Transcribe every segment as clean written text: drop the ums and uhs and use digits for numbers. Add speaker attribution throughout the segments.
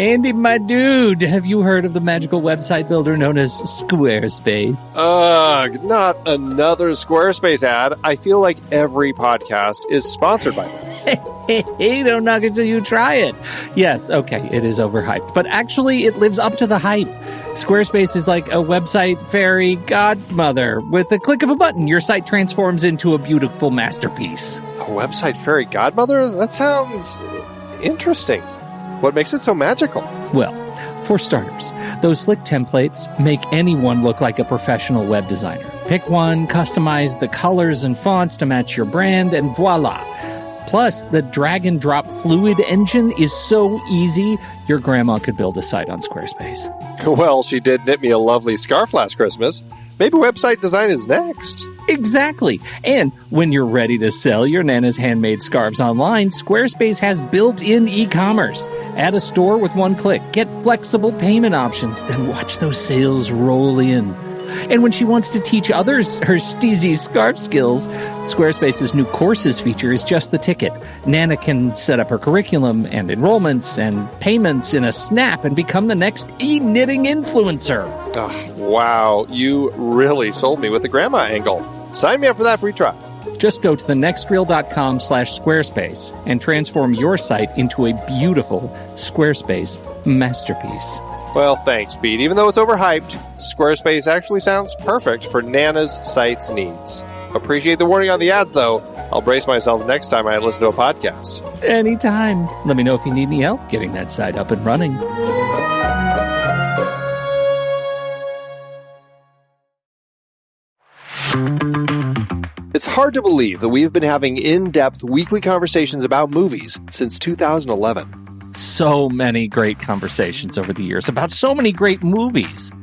Speaker 1: Andy, my dude, have you heard of the magical website builder known as Squarespace?
Speaker 2: Ugh, not another Squarespace ad. I feel like every podcast is sponsored by them.
Speaker 1: Hey, don't knock it till you try it. Yes, okay, it is overhyped, but actually it lives up to the hype. Squarespace is like a website fairy godmother. With a click of a button, your site transforms into a beautiful masterpiece.
Speaker 2: A website fairy godmother? That sounds interesting. What makes it so magical?
Speaker 1: Well, for starters, those slick templates make anyone look like a professional web designer. Pick one, customize the colors and fonts to match your brand, and voila. Plus, the drag-and-drop fluid engine is so easy, your grandma could build a site on Squarespace.
Speaker 2: Well, she did knit me a lovely scarf last Christmas. Maybe website design is next.
Speaker 1: Exactly. And when you're ready to sell your Nana's handmade scarves online, Squarespace has built-in e-commerce. Add a store with one click. Get flexible payment options. Then watch those sales roll in. And when she wants to teach others her steezy scarf skills, Squarespace's new courses feature is just the ticket. Nana can set up her curriculum and enrollments and payments in a snap and become the next e-knitting influencer.
Speaker 2: Oh, wow, you really sold me with the grandma angle. Sign me up for that free trial.
Speaker 1: Just go to thenextreel.com/Squarespace and transform your site into a beautiful Squarespace masterpiece.
Speaker 2: Well, thanks, Pete. Even though it's overhyped, Squarespace actually sounds perfect for Nana's site's needs. Appreciate the warning on the ads, though. I'll brace myself next time I listen to a podcast.
Speaker 1: Anytime. Let me know if you need any help getting that site up and running.
Speaker 2: It's hard to believe that we've been having in-depth weekly conversations about movies since 2011.
Speaker 1: So many great conversations over the years about so many great movies.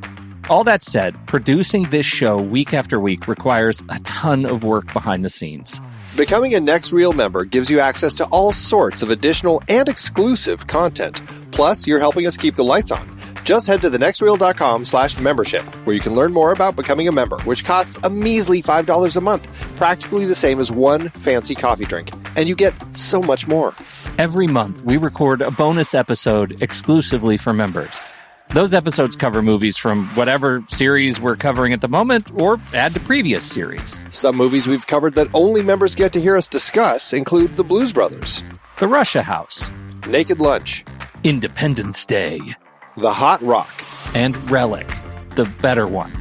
Speaker 1: All that said, producing this show week after week requires a ton of work behind the scenes.
Speaker 2: Becoming a Next Reel member gives you access to all sorts of additional and exclusive content. Plus, you're helping us keep the lights on. Just head to thenextreel.com/membership, where you can learn more about becoming a member, which costs a measly $5 a month, practically the same as one fancy coffee drink. And you get so much more.
Speaker 1: Every month, we record a bonus episode exclusively for members. Those episodes cover movies from whatever series we're covering at the moment, or add to previous series.
Speaker 2: Some movies we've covered that only members get to hear us discuss include The Blues Brothers,
Speaker 1: The Russia House,
Speaker 2: Naked Lunch,
Speaker 1: Independence Day,
Speaker 2: The Hot Rock,
Speaker 1: and Relic, the better one.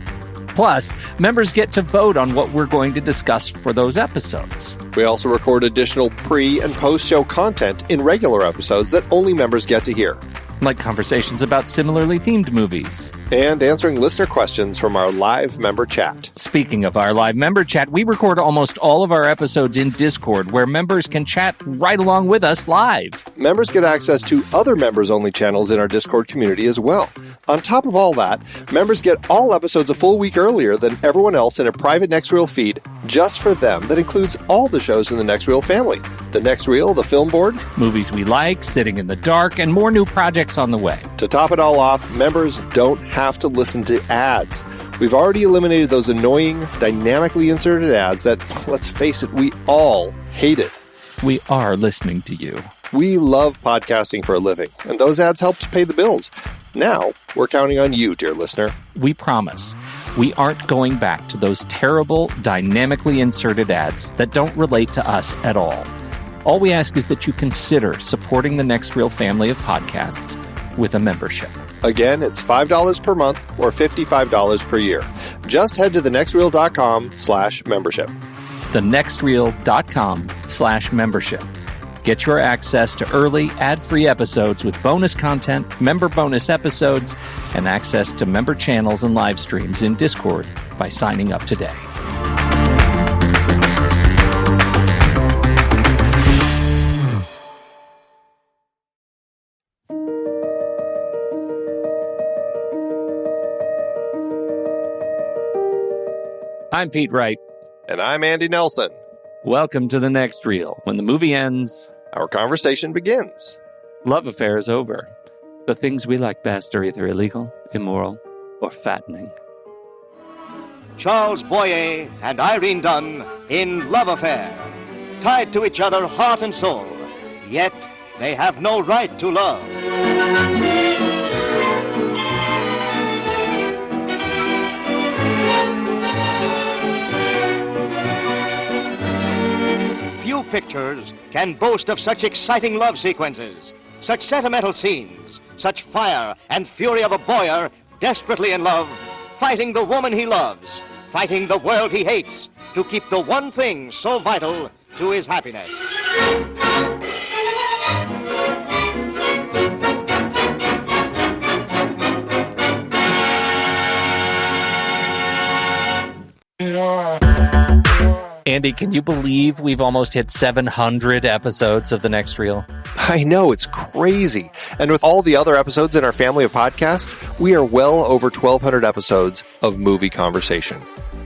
Speaker 1: Plus, members get to vote on what we're going to discuss for those episodes.
Speaker 2: We also record additional pre- and post-show content in regular episodes that only members get to hear.
Speaker 1: Like conversations about similarly themed movies.
Speaker 2: And answering listener questions from our live member chat.
Speaker 1: Speaking of our live member chat, we record almost all of our episodes in Discord, where members can chat right along with us live.
Speaker 2: Members get access to other members-only channels in our Discord community as well. On top of all that, members get all episodes a full week earlier than everyone else in a private Next Reel feed just for them that includes all the shows in the Next Reel family. The Next Reel, the Film Board,
Speaker 1: movies we like, Sitting in the Dark, and more new projects on the way.
Speaker 2: To top it all off, members don't have to listen to ads. We've already eliminated those annoying, dynamically inserted ads that, let's face it, we all hated.
Speaker 1: We are listening to you.
Speaker 2: We love podcasting for a living, and those ads help to pay the bills. Now, we're counting on you, dear listener.
Speaker 1: We promise. We aren't going back to those terrible, dynamically inserted ads that don't relate to us at all. All we ask is that you consider supporting the Next Reel family of podcasts with a membership.
Speaker 2: Again, it's $5 per month or $55 per year. Just head to thenextreel.com/membership.
Speaker 1: thenextreel.com/membership. Get your access to early, ad-free episodes with bonus content, member bonus episodes, and access to member channels and live streams in Discord by signing up today. I'm Pete Wright.
Speaker 2: And I'm Andy Nelson.
Speaker 1: Welcome to the Next Reel. When the movie ends,
Speaker 2: our conversation begins.
Speaker 1: Love affair is over. The things we like best are either illegal, immoral, or fattening.
Speaker 3: Charles Boyer and Irene Dunn in Love Affair, tied to each other heart and soul, yet they have no right to love. pictures can boast of such exciting love sequences, such sentimental scenes, such fire and fury of a boyar desperately in love, fighting the woman he loves, fighting the world he hates, to keep the one thing so vital to his happiness.
Speaker 1: Andy, can you believe we've almost hit 700 episodes of The Next Reel?
Speaker 2: I know, it's crazy. And with all the other episodes in our family of podcasts, we are well over 1,200 episodes of movie conversation.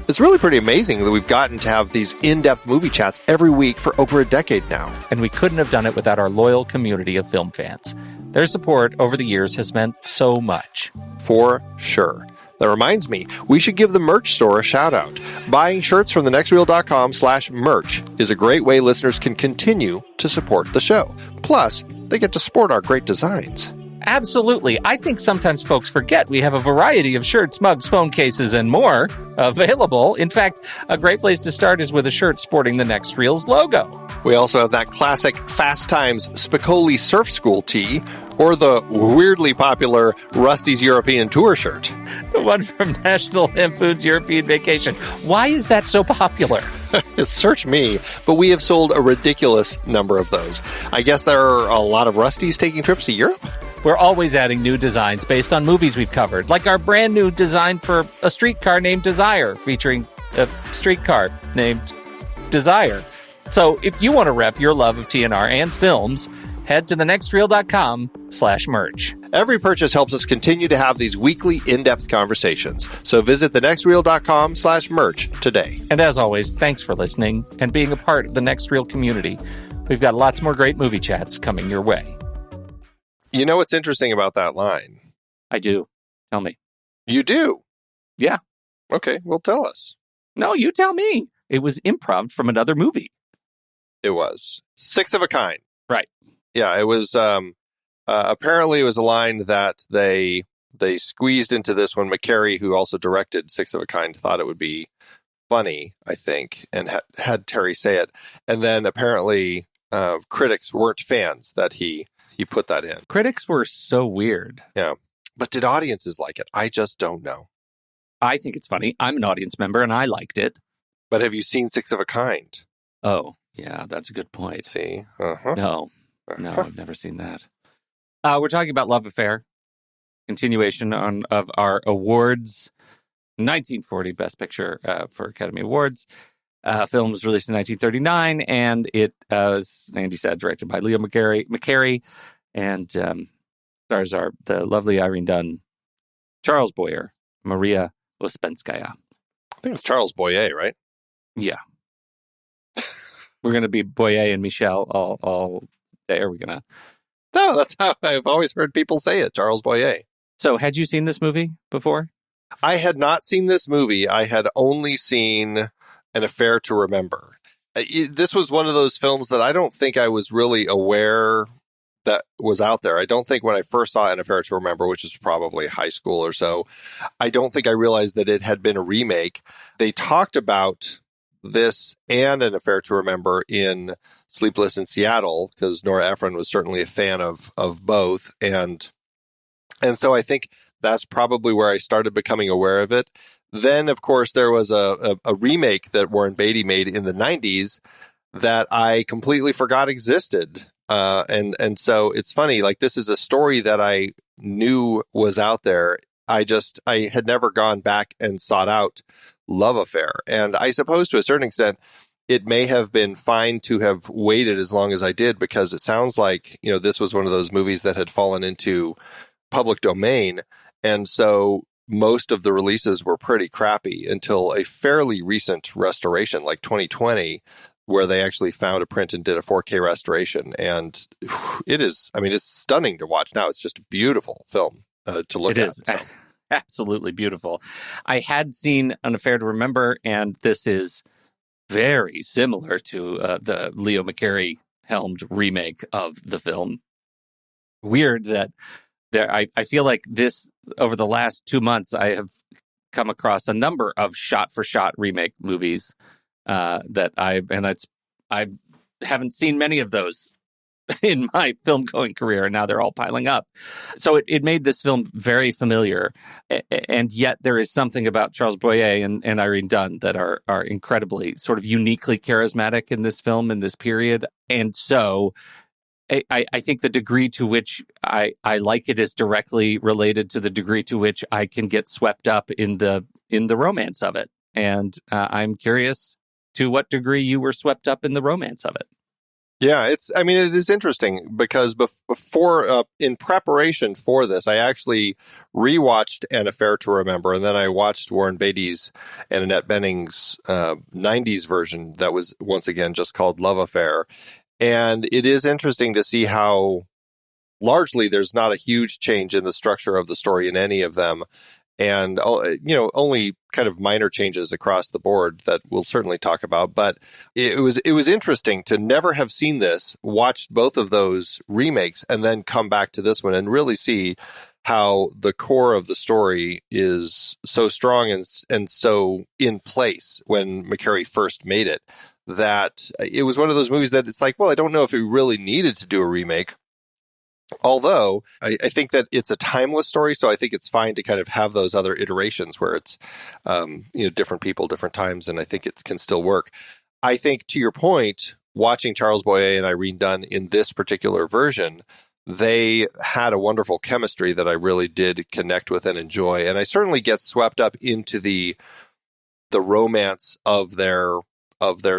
Speaker 2: It's really pretty amazing that we've gotten to have these in-depth movie chats every week for over a decade now.
Speaker 1: And we couldn't have done it without our loyal community of film fans. Their support over the years has meant so much.
Speaker 2: For sure. That reminds me, we should give the merch store a shout out. Buying shirts from thenextreel.com/merch is a great way listeners can continue to support the show. Plus, they get to sport our great designs.
Speaker 1: Absolutely. I think sometimes folks forget we have a variety of shirts, mugs, phone cases, and more available. In fact, a great place to start is with a shirt sporting the Next Reel's logo.
Speaker 2: We also have that classic Fast Times Spicoli Surf School tee, or the weirdly popular Rusty's European Tour shirt.
Speaker 1: The one from National Lampoon's European Vacation. Why is that so popular?
Speaker 2: Search me, but we have sold a ridiculous number of those. I guess there are a lot of Rustys taking trips to Europe?
Speaker 1: We're always adding new designs based on movies we've covered, like our brand new design for a streetcar named Desire, featuring a streetcar named Desire. So if you want to rep your love of TNR and films, head to thenextreel.com/merch.
Speaker 2: Every purchase helps us continue to have these weekly in-depth conversations. So visit thenextreel.com/merch today.
Speaker 1: And as always, thanks for listening and being a part of the Next Reel community. We've got lots more great movie chats coming your way.
Speaker 2: You know what's interesting about that line?
Speaker 1: I do. Tell me.
Speaker 2: You do?
Speaker 1: Yeah.
Speaker 2: Okay, well, tell us.
Speaker 1: No, you tell me. It was improv from another movie.
Speaker 2: It was. Six of a Kind.
Speaker 1: Right.
Speaker 2: Yeah, it was, apparently it was a line that they squeezed into this one. McCary, who also directed Six of a Kind, thought it would be funny, I think, and had Terry say it. And then apparently critics weren't fans that he put that in.
Speaker 1: Critics were so weird.
Speaker 2: Yeah. But did audiences like it? I just don't know.
Speaker 1: I think it's funny. I'm an audience member and I liked it.
Speaker 2: But have you seen Six of a Kind?
Speaker 1: Oh, yeah, that's a good point.
Speaker 2: See? Uh-huh.
Speaker 1: No, I've never seen that. We're talking about Love Affair. Continuation of our awards. 1940 Best Picture for Academy Awards. Film was released in 1939, and it was, Andy said, directed by Leo McCarey, and stars are the lovely Irene Dunne, Charles Boyer, Maria Ospenskaya.
Speaker 2: I think it's Charles Boyer, right?
Speaker 1: Yeah. We're going to be Boyer and Michel all day. Are we going to?
Speaker 2: No, that's how I've always heard people say it, Charles Boyer.
Speaker 1: So had you seen this movie before?
Speaker 2: I had not seen this movie. I had only seen An Affair to Remember. This was one of those films that I don't think I was really aware that was out there. I don't think when I first saw An Affair to Remember, which is probably high school or so, I don't think I realized that it had been a remake. They talked about this and An Affair to Remember in Sleepless in Seattle, because Nora Ephron was certainly a fan of both. And so I think that's probably where I started becoming aware of it. Then, of course, there was a remake that Warren Beatty made in the 90s that I completely forgot existed. And so it's funny, like, this is a story that I knew was out there. I had never gone back and sought out Love Affair. And I suppose to a certain extent, it may have been fine to have waited as long as I did, because it sounds like, this was one of those movies that had fallen into public domain. And so most of the releases were pretty crappy until a fairly recent restoration, like 2020, where they actually found a print and did a 4K restoration. And it's stunning to watch now. It's just a beautiful film to look at. It is
Speaker 1: absolutely beautiful. I had seen An Affair to Remember, and this is very similar to the Leo McCarey helmed remake of the film. Weird that I feel like this, over the last 2 months, I have come across a number of shot-for-shot remake movies that I've haven't seen many of those in my film going career, and now they're all piling up. So it made this film very familiar, and yet there is something about Charles Boyer and Irene Dunne that are incredibly sort of uniquely charismatic in this film in this period. And so I think the degree to which I like it is directly related to the degree to which I can get swept up in the romance of it. And I'm curious to what degree you were swept up in the romance of it.
Speaker 2: Yeah, it is interesting because before, in preparation for this, I actually rewatched An Affair to Remember, and then I watched Warren Beatty's and Annette Bening's 90s version that was, once again, just called Love Affair. And it is interesting to see how largely there's not a huge change in the structure of the story in any of them. And, only kind of minor changes across the board that we'll certainly talk about. But it was interesting to never have seen this, watched both of those remakes, and then come back to this one and really see how the core of the story is so strong and so in place when McCarey first made it, that it was one of those movies that it's like, well, I don't know if we really needed to do a remake. Although I think that it's a timeless story, so I think it's fine to kind of have those other iterations where it's, different people, different times, and I think it can still work. I think, to your point, watching Charles Boyer and Irene Dunne in this particular version, they had a wonderful chemistry that I really did connect with and enjoy, and I certainly get swept up into the romance of their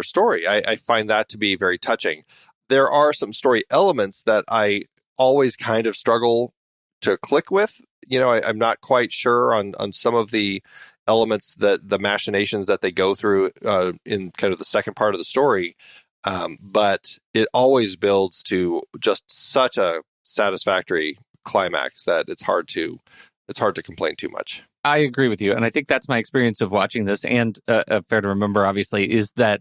Speaker 2: story. I find that to be very touching. There are some story elements that I always kind of struggle to click with. I'm not quite sure on some of the elements, that the machinations that they go through in kind of the second part of the story. But it always builds to just such a satisfactory climax that it's hard to complain too much.
Speaker 1: I agree with you. And I think that's my experience of watching this. And Fair to Remember, obviously, is that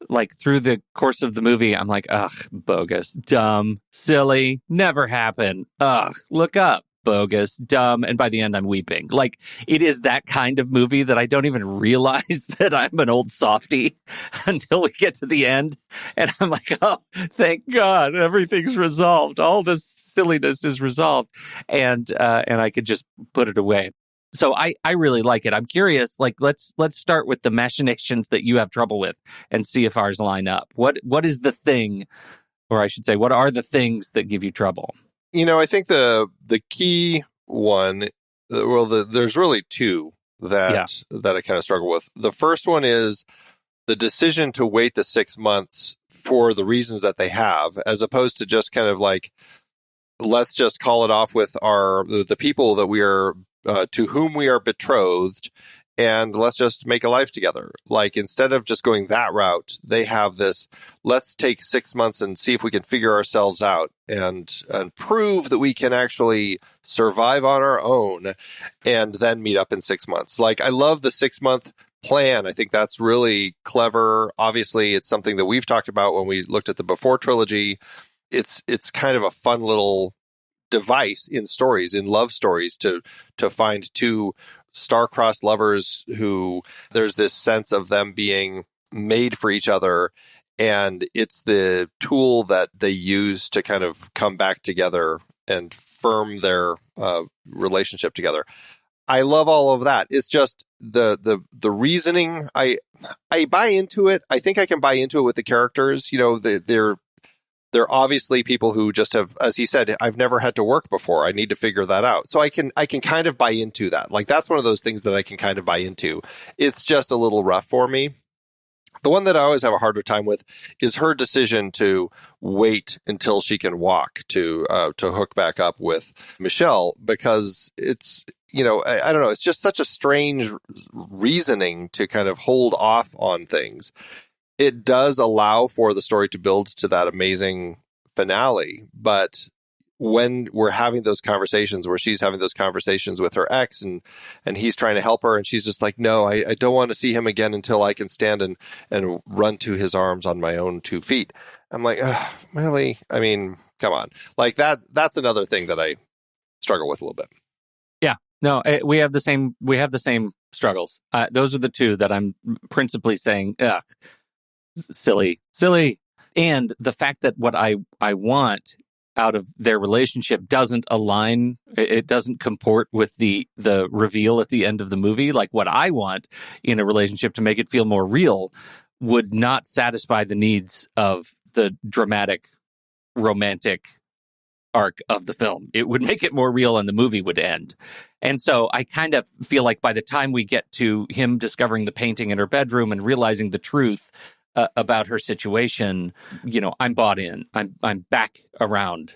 Speaker 1: like through the course of the movie, I'm like, ugh, bogus, dumb, silly, never happen. Ugh, look up, bogus, dumb. And by the end, I'm weeping. Like, it is that kind of movie that I don't even realize that I'm an old softie until we get to the end. And I'm like, oh, thank God, everything's resolved. All this silliness is resolved. And I could just put it away. So I really like it. I'm curious, like, let's start with the machinations that you have trouble with and see if ours line up. What is the thing, or I should say, what are the things that give you trouble?
Speaker 2: I think the key one, there's really two that I kind of struggle with. The first one is the decision to wait the 6 months for the reasons that they have, as opposed to just kind of like, let's just call it off with the people that we are to whom we are betrothed, and let's just make a life together. Like, instead of just going that route, they have this, let's take 6 months and see if we can figure ourselves out and prove that we can actually survive on our own, and then meet up in 6 months. Like, I love the 6 month plan. I think that's really clever. Obviously, it's something that we've talked about when we looked at the Before trilogy. It's kind of a fun little device in stories, in love stories, to find two star-crossed lovers who there's this sense of them being made for each other, and it's the tool that they use to kind of come back together and firm their relationship together. I love all of that. It's just the reasoning. I buy into it. I think I can buy into it with the characters. They're obviously people who just have, as he said, I've never had to work before. I need to figure that out. So I can kind of buy into that. Like, that's one of those things that I can kind of buy into. It's just a little rough for me. The one that I always have a harder time with is her decision to wait until she can walk to hook back up with Michel, because it's, I don't know, it's just such a strange reasoning to kind of hold off on things. It does allow for the story to build to that amazing finale. But when we're having those conversations, where she's having those conversations with her ex and he's trying to help her, and she's just like, no, I don't want to see him again until I can stand and run to his arms on my own 2 feet. I'm like, really? I mean, come on. Like, that's another thing that I struggle with a little bit. Yeah.
Speaker 1: No, we have the same struggles. Those are the two that I'm principally saying, ugh. Silly. And the fact that what I want out of their relationship doesn't align, it doesn't comport with the reveal at the end of the movie. Like what I want in a relationship to make it feel more real would not satisfy the needs of the dramatic, romantic arc of the film. It would make it more real and the movie would end. And so I kind of feel like by the time we get to him discovering the painting in her bedroom and realizing the truth about her situation, I'm bought in. I'm back around,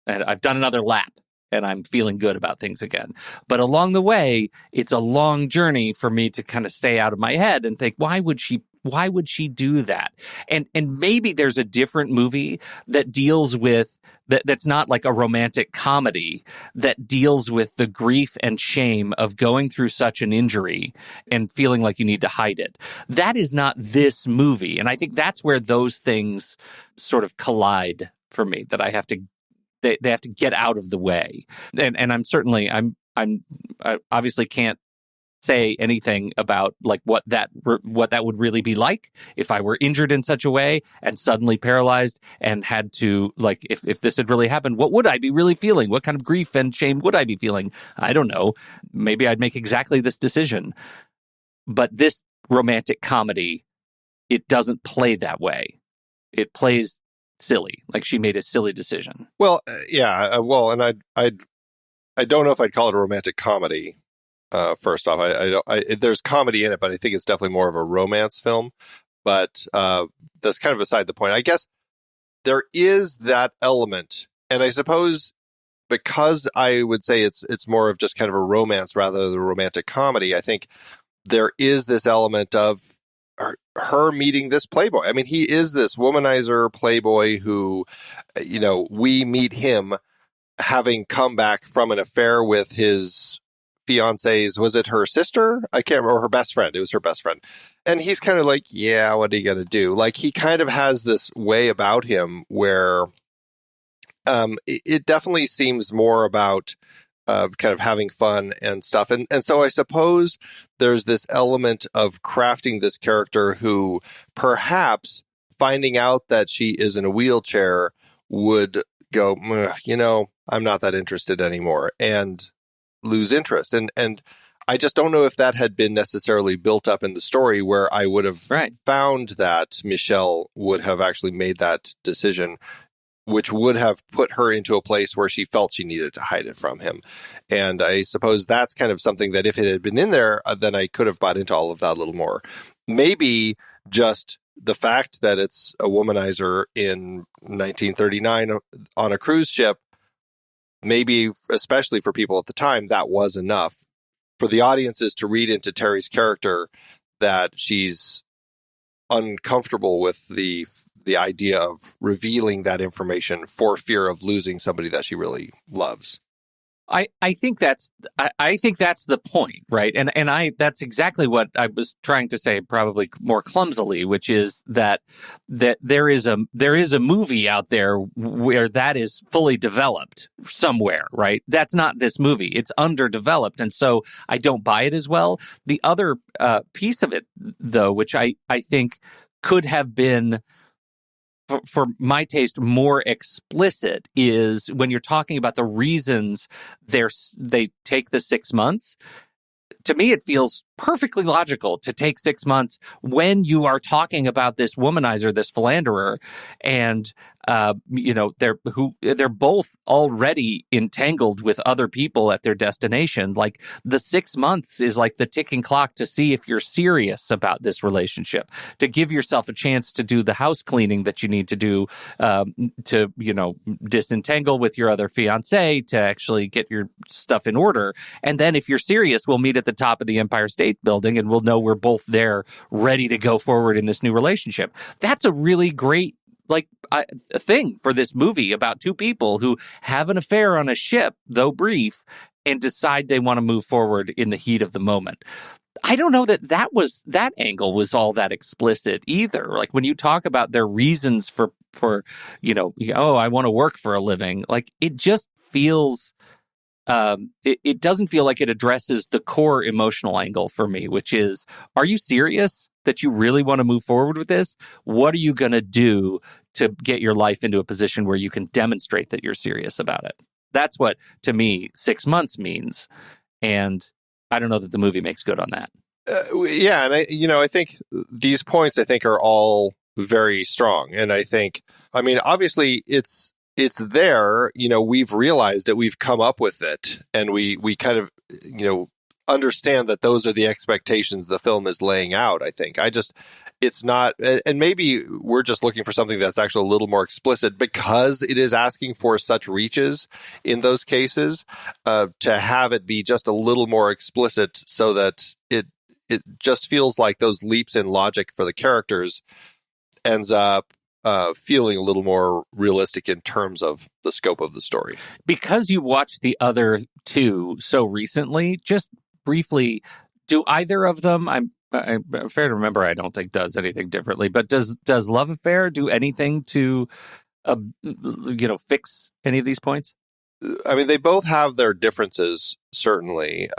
Speaker 1: and I've done another lap, and I'm feeling good about things again. But along the way, it's a long journey for me to kind of stay out of my head and think, why would she do that? And maybe there's a different movie that deals with that's not like a romantic comedy, that deals with the grief and shame of going through such an injury and feeling like you need to hide it. That is not this movie. And I think that's where those things sort of collide for me, that I have to, they have to get out of the way. And I obviously can't say anything about like what that would really be like if I were injured in such a way and suddenly paralyzed and had to, like, if this had really happened, what would I be really feeling? What kind of grief and shame would I be feeling? I don't know. Maybe I'd make exactly this decision. But this romantic comedy, it doesn't play that way. It plays silly, like she made a silly decision.
Speaker 2: Well, and I don't know if I'd call it a romantic comedy. First off, there's comedy in it, but I think it's definitely more of a romance film. But that's kind of beside the point. I guess there is that element, and I suppose because I would say it's more of just kind of a romance rather than a romantic comedy. I think there is this element of her meeting this playboy. I mean, he is this womanizer playboy who, we meet him having come back from an affair with his fiance's, was it her sister? I can't remember, her best friend. It was her best friend. And he's kind of like, yeah, what are you going to do? Like, he kind of has this way about him where it definitely seems more about kind of having fun and stuff. And so I suppose there's this element of crafting this character who perhaps finding out that she is in a wheelchair would go, I'm not that interested anymore, and lose interest. And I just don't know if that had been necessarily built up in the story where I would have found that Michel would have actually made that decision, which would have put her into a place where she felt she needed to hide it from him. And I suppose that's kind of something that if it had been in there, then I could have bought into all of that a little more. Maybe just the fact that it's a womanizer in 1939 on a cruise ship, maybe especially for people at the time, that was enough for the audiences to read into Terry's character that she's uncomfortable with the idea of revealing that information for fear of losing somebody that she really loves.
Speaker 1: I think that's the point, right? And that's exactly what I was trying to say, probably more clumsily, which is that there is a movie out there where that is fully developed somewhere, right? That's not this movie; it's underdeveloped, and so I don't buy it as well. The other piece of it, though, which I think could have been, for my taste, more explicit, is when you're talking about the reasons they take the 6 months. To me, it feels perfectly logical to take 6 months when you are talking about this womanizer, this philanderer, and they're both already entangled with other people at their destination. Like, the 6 months is like the ticking clock to see if you're serious about this relationship, to give yourself a chance to do the house cleaning that you need to do, to disentangle with your other fiance, to actually get your stuff in order. And then if you're serious, we'll meet at the top of the Empire State Building and we'll know we're both there ready to go forward in this new relationship. That's a really great a thing for this movie about two people who have an affair on a ship, though brief, and decide they want to move forward in the heat of the moment. I don't know that angle was all that explicit either. Like, when you talk about their reasons for I want to work for a living, like, it just feels it doesn't feel like it addresses the core emotional angle for me, which is, are you serious that you really want to move forward with this? What are you going to do to get your life into a position where you can demonstrate that you're serious about it. That's what, to me, 6 months means. And I don't know that the movie makes good on that.
Speaker 2: Yeah, and I think these points are all very strong, and obviously it's there. We've realized it, we've come up with it, and we kind of understand that those are the expectations the film is laying out. It's not, and maybe we're just looking for something that's actually a little more explicit because it is asking for such reaches in those cases, to have it be just a little more explicit so that it just feels like those leaps in logic for the characters ends up feeling a little more realistic in terms of the scope of the story. Because you watched the other two so recently, just briefly, do either of them, I'm fair to remember, I don't think does anything differently, but does Love Affair do anything to fix any of these points? I mean, they both have their differences, certainly.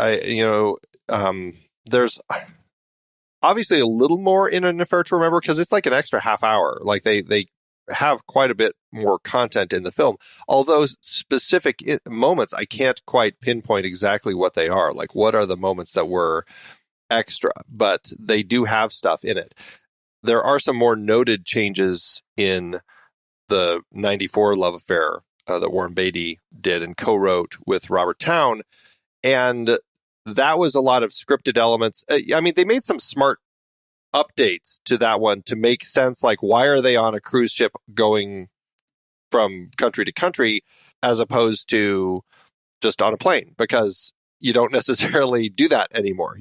Speaker 2: There's obviously a little more in An Affair to Remember because it's like an extra half hour. Like they have quite a bit more content in the film, although specific moments I can't quite pinpoint exactly what they are. Like, what are the moments that were extra, but they do have stuff in it. There are some more noted changes in the 94 Love Affair that Warren Beatty did and co-wrote with Robert Towne, and that was a lot of scripted elements. They made some smart updates to that one to make sense, like why are they on a cruise ship going from country to country as opposed to just on a plane, because you don't necessarily do that anymore,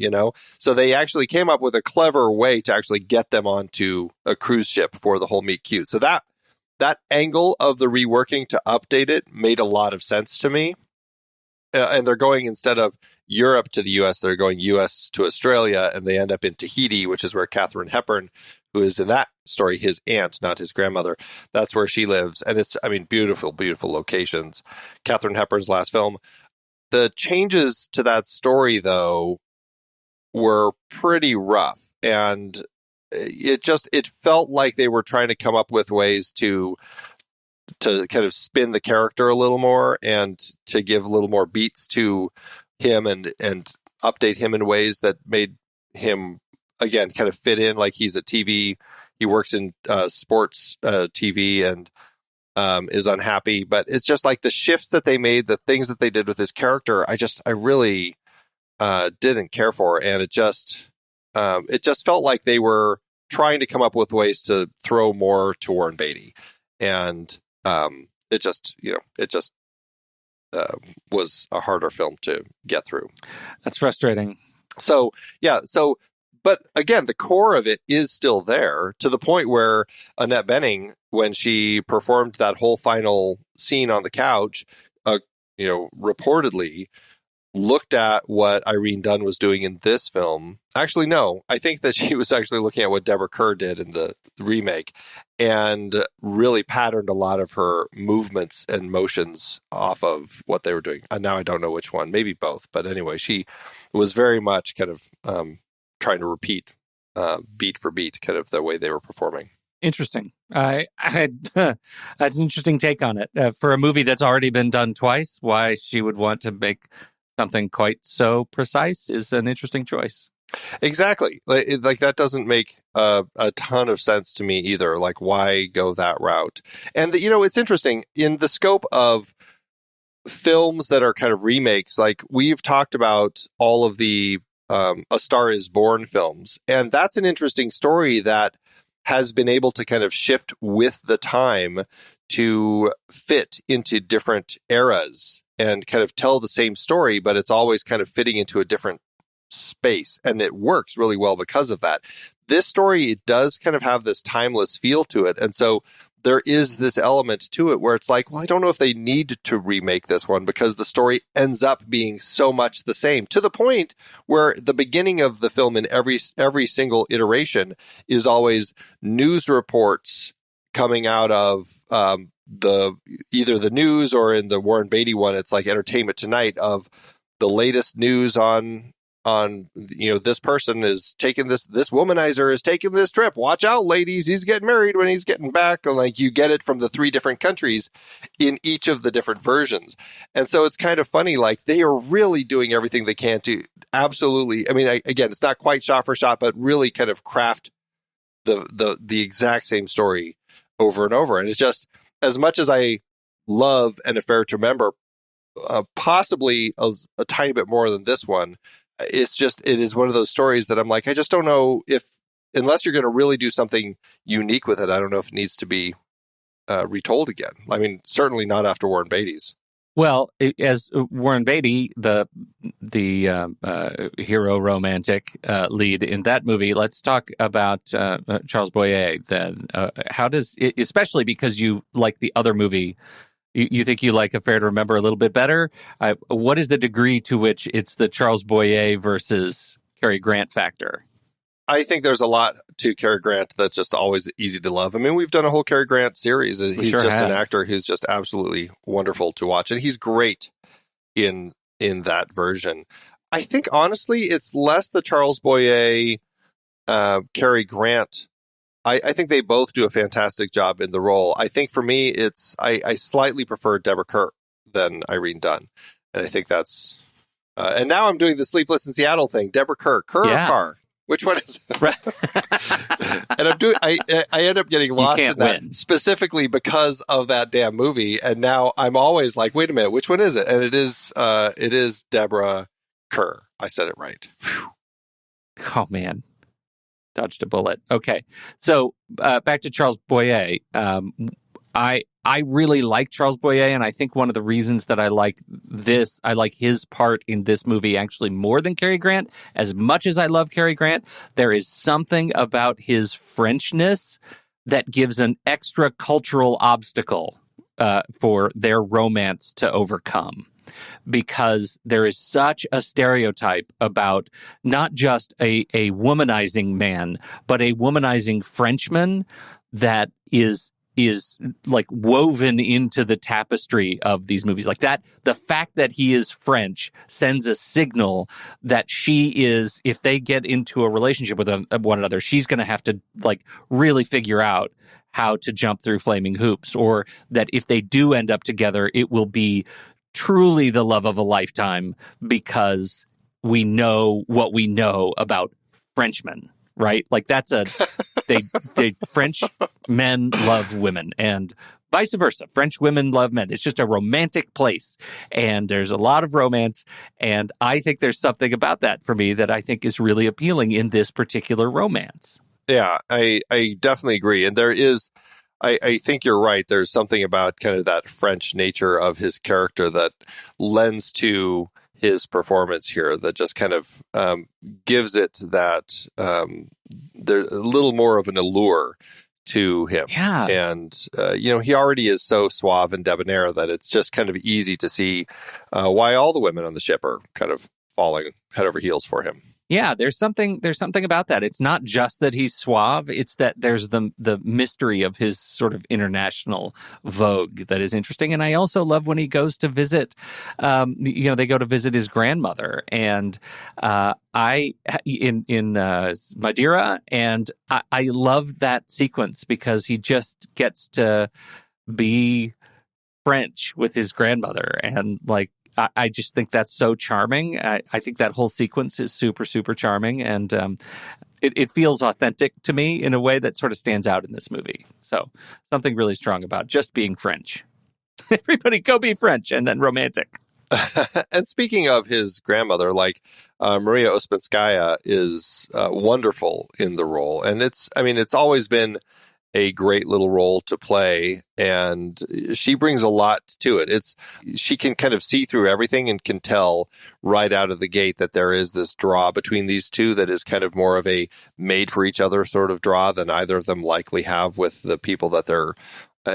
Speaker 2: So they actually came up with a clever way to actually get them onto a cruise ship for the whole meet cute. So that angle of the reworking to update it made a lot of sense to me. And they're going, instead of Europe to the U.S., they're going U.S. to Australia, and they end up in Tahiti, which is where Katharine Hepburn, who is in that story his aunt, not his grandmother, that's where she lives. And it's, beautiful, beautiful locations. Katharine Hepburn's last film. The changes to that story, though, were pretty rough, and it felt like they were trying to come up with ways to kind of spin the character a little more and to give a little more beats to him and update him in ways that made him, again, kind of fit in. Like he works in sports TV and is unhappy, but it's just like the shifts that they made, the things that they did with his character, I really didn't care for, and it just felt like they were trying to come up with ways to throw more to Warren Beatty, and it just was a harder film to get through.
Speaker 1: That's frustrating.
Speaker 2: So but again, the core of it is still there, to the point where Annette Bening, when she performed that whole final scene on the couch, reportedly looked at what Irene Dunne was doing in this film. Actually, no, I think that she was actually looking at what Deborah Kerr did in the remake and really patterned a lot of her movements and motions off of what they were doing. And now I don't know which one, maybe both. But anyway, she was very much kind of trying to repeat beat for beat kind of the way they were performing.
Speaker 1: Interesting. That's an interesting take on it. For a movie that's already been done twice, why she would want to make something quite so precise is an interesting choice.
Speaker 2: Exactly. Like that doesn't make a ton of sense to me either. Like, why go that route? And it's interesting in the scope of films that are kind of remakes. Like, we've talked about all of the A Star Is Born films, and that's an interesting story that has been able to kind of shift with the time to fit into different eras and kind of tell the same story, but it's always kind of fitting into a different space, and it works really well because of that. This story, it does kind of have this timeless feel to it, and so there is this element to it where it's like, well, I don't know if they need to remake this one because the story ends up being so much the same, to the point where the beginning of the film in every single iteration is always news reports coming out of either the news, or in the Warren Beatty one, it's like Entertainment Tonight, of the latest news on this person is taking this womanizer is taking this trip. Watch out, ladies. He's getting married when he's getting back. And like, you get it from the 3 different countries in each of the different versions. And so it's kind of funny, like they are really doing everything they can to absolutely, I mean, again, it's not quite shot for shot, but really kind of craft the exact same story over and over. And it's just, as much as I love An Affair to Remember, possibly a tiny bit more than this one, it is one of those stories that I'm like, I just don't know if, unless you're going to really do something unique with it, I don't know if it needs to be retold again. I mean, certainly not after Warren Beatty's.
Speaker 1: Well, as Warren Beatty, the hero romantic lead in that movie, let's talk about Charles Boyer then. How does, especially because you like the other movie, you think you like Affair to Remember a little bit better? What is the degree to which it's the Charles Boyer versus Cary Grant factor?
Speaker 2: I think there's a lot to Cary Grant that's just always easy to love. I mean, we've done a whole Cary Grant series. He's just an actor who's just absolutely wonderful to watch. And he's great in that version. I think, honestly, it's less the Charles Boyer, Cary Grant. I think they both do a fantastic job in the role. I think for me, I slightly prefer Deborah Kerr than Irene Dunne. And I think that's... and now I'm doing the Sleepless in Seattle thing. Deborah Kerr. Kerr or Carr? Which one is it? And I end up getting lost in that specifically because of that damn movie. And now I'm always like, wait a minute, which one is it? And it is Deborah Kerr. I said it right. Whew.
Speaker 1: Oh, man. Dodged a bullet. Okay. So back to Charles Boyer. I really like Charles Boyer, and I think one of the reasons that I like his part in this movie actually more than Cary Grant. As much as I love Cary Grant, there is something about his Frenchness that gives an extra cultural obstacle for their romance to overcome. Because there is such a stereotype about not just a womanizing man, but a womanizing Frenchman that is like woven into the tapestry of these movies. Like that, the fact that he is French sends a signal that she is, if they get into a relationship with one another, she's going to have to like really figure out how to jump through flaming hoops, or that if they do end up together, it will be truly the love of a lifetime because we know what we know about Frenchmen. Right? Like that's they French men love women and vice versa. French women love men. It's just a romantic place and there's a lot of romance. And I think there's something about that for me that I think is really appealing in this particular romance.
Speaker 2: Yeah, I definitely agree. And there is, I think you're right. There's something about kind of that French nature of his character that lends to his performance here that just kind of gives it that there's a little more of an allure to him. Yeah. And, he already is so suave and debonair that it's just kind of easy to see why all the women on the ship are kind of falling head over heels for him.
Speaker 1: Yeah, there's something about that. It's not just that he's suave, it's that there's the mystery of his sort of international vogue that is interesting. And I also love when he goes to visit, they go to visit his grandmother. And in Madeira, and I love that sequence because he just gets to be French with his grandmother. And like, I just think that's so charming. I think that whole sequence is super, super charming. And it feels authentic to me in a way that sort of stands out in this movie. So something really strong about just being French. Everybody go be French and then romantic.
Speaker 2: And speaking of his grandmother, like Maria Ospinskaya is wonderful in the role. And it's always been a great little role to play, and she brings a lot to it. She can kind of see through everything and can tell right out of the gate that there is this draw between these two that is kind of more of a made for each other sort of draw than either of them likely have with the people that they're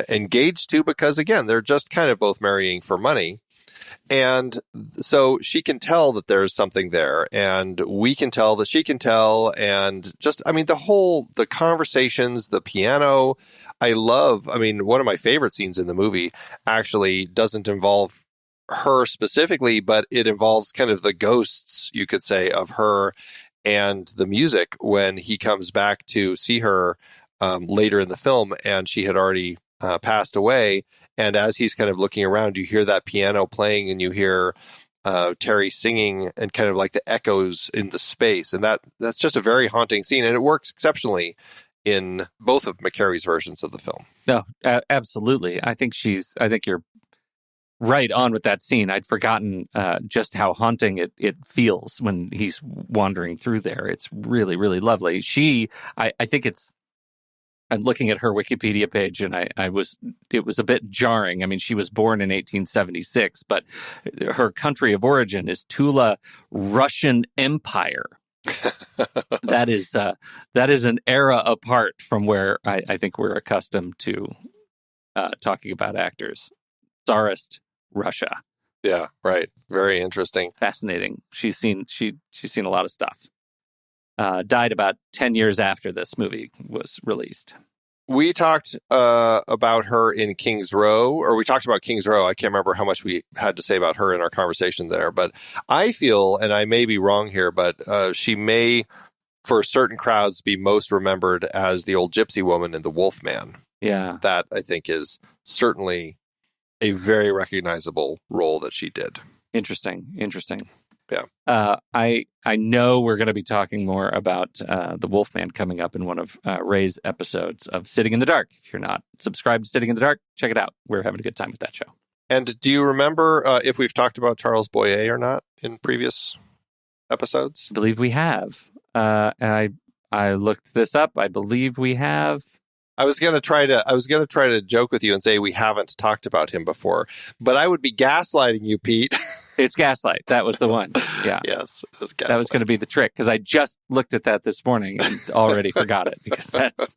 Speaker 2: engaged to, because again, they're just kind of both marrying for money. And so she can tell that there's something there, and we can tell that she can tell. And just, the conversations, the piano, one of my favorite scenes in the movie actually doesn't involve her specifically, but it involves kind of the ghosts, you could say, of her and the music when he comes back to see her later in the film, and she had already passed away. And as he's kind of looking around, you hear that piano playing, and you hear Terry singing, and kind of like the echoes in the space. And that's just a very haunting scene, and it works exceptionally in both of McCary's versions of the film.
Speaker 1: No, absolutely. I think you're right on with that scene. I'd forgotten just how haunting it feels when he's wandering through there. It's really, really lovely. I think I'm looking at her Wikipedia page, and it was a bit jarring. I mean, she was born in 1876, but her country of origin is Tula, Russian Empire. That is an era apart from where I think we're accustomed to talking about actors. Tsarist Russia.
Speaker 2: Yeah, right. Very interesting.
Speaker 1: Fascinating. She's seen a lot of stuff. Died about 10 years after this movie was released.
Speaker 2: We talked about her in King's Row, or we talked about King's Row. I can't remember how much we had to say about her in our conversation there, but I feel, and I may be wrong here, but she may, for certain crowds, be most remembered as the old gypsy woman in The Wolfman.
Speaker 1: Yeah.
Speaker 2: That, I think, is certainly a very recognizable role that she did.
Speaker 1: Interesting.
Speaker 2: Yeah.
Speaker 1: I know we're going to be talking more about The Wolfman coming up in one of Ray's episodes of Sitting in the Dark. If you're not subscribed to Sitting in the Dark, check it out. We're having a good time with that show.
Speaker 2: And do you remember if we've talked about Charles Boyer or not in previous episodes?
Speaker 1: I believe we have. And I looked this up. I believe we have.
Speaker 2: I was gonna try to joke with you and say we haven't talked about him before, but I would be gaslighting you, Pete.
Speaker 1: It's Gaslight. That was the one. Yeah.
Speaker 2: Yes, it was Gaslight.
Speaker 1: That was going to be the trick, because I just looked at that this morning and already forgot it, because that's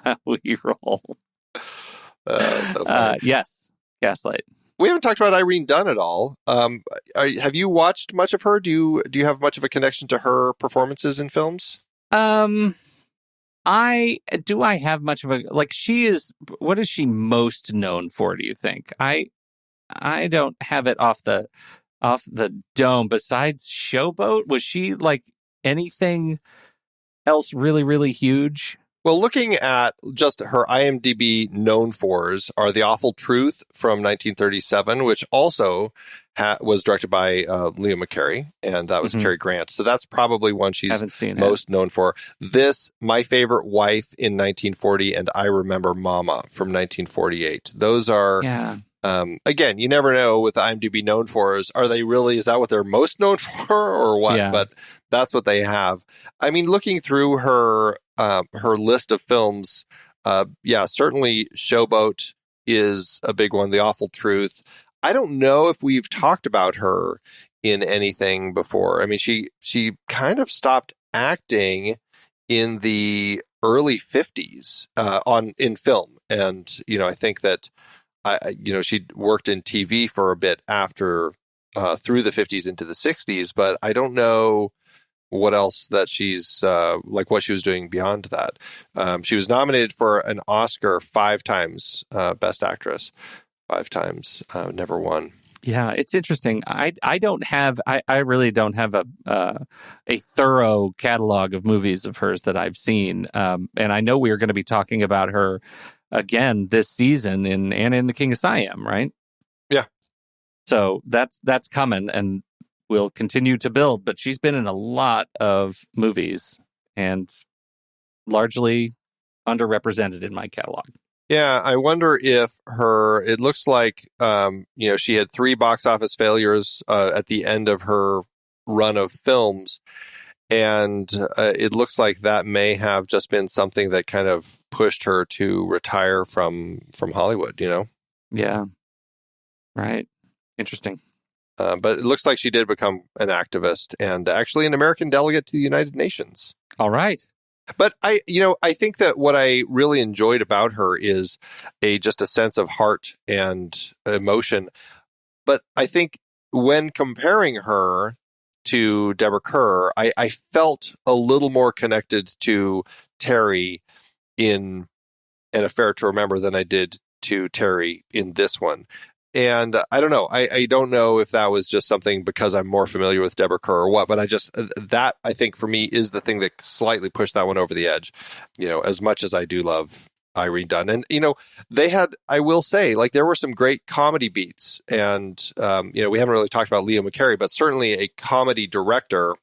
Speaker 1: how we roll.
Speaker 2: So funny.
Speaker 1: Yes, Gaslight.
Speaker 2: We haven't talked about Irene Dunne at all. Have you watched much of her? Do you have much of a connection to her performances in films?
Speaker 1: I have much of a, like, what is she most known for, do you think? I don't have it off the dome. Besides Showboat, was she like anything else really, really huge?
Speaker 2: Well, looking at just her IMDb known fors are The Awful Truth from 1937, which also was directed by Leo McCarey, and that was Cary Grant. So that's probably one she's most known for. This, My Favorite Wife in 1940, and I Remember Mama from 1948. Those are...
Speaker 1: Yeah.
Speaker 2: Again, you never know with IMDb known fors. Is that what they're most known for or what?
Speaker 1: Yeah.
Speaker 2: But that's what they have. I mean, looking through her list of films, certainly Showboat is a big one. The Awful Truth. I don't know if we've talked about her in anything before. I mean, she kind of stopped acting in the early 50s in film. And, I think that she worked in TV for a bit after, through the 50s into the 60s, but I don't know what else that she's, what she was doing beyond that. She was nominated for an Oscar 5 times, Best Actress, 5 times, never won.
Speaker 1: Yeah, it's interesting. I really don't have a thorough catalog of movies of hers that I've seen. And I know we are going to be talking about her again this season in Anna and the King of Siam, right?
Speaker 2: Yeah.
Speaker 1: So that's coming, and we'll continue to build. But she's been in a lot of movies and largely underrepresented in my catalog.
Speaker 2: Yeah, I wonder if it looks like, she had 3 box office failures at the end of her run of films. And it looks like that may have just been something that kind of pushed her to retire from Hollywood,
Speaker 1: Yeah. Right. Interesting.
Speaker 2: But it looks like she did become an activist and actually an American delegate to the United Nations.
Speaker 1: All right.
Speaker 2: But I think that what I really enjoyed about her is just a sense of heart and emotion. But I think when comparing her to Deborah Kerr, I felt a little more connected to Terry in An Affair to Remember than I did to Terry in this one. And I don't know. I don't know if that was just something because I'm more familiar with Deborah Kerr or what, but that I think for me is the thing that slightly pushed that one over the edge, as much as I do love Irene Dunne. And, I will say, like, there were some great comedy beats. And, we haven't really talked about Leo McCarey, but certainly a comedy director.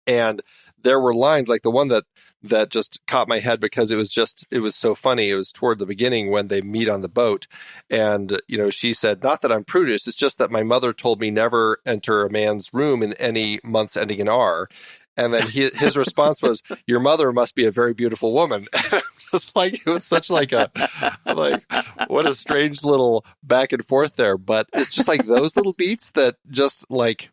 Speaker 2: And there were lines like the one that just caught my head because it was so funny. It was toward the beginning when they meet on the boat. And, she said, "Not that I'm prudish, it's just that my mother told me never enter a man's room in any months ending in R." And then his response was, "Your mother must be a very beautiful woman." Just like, it was such like what a strange little back and forth there. But it's just like those little beats that just like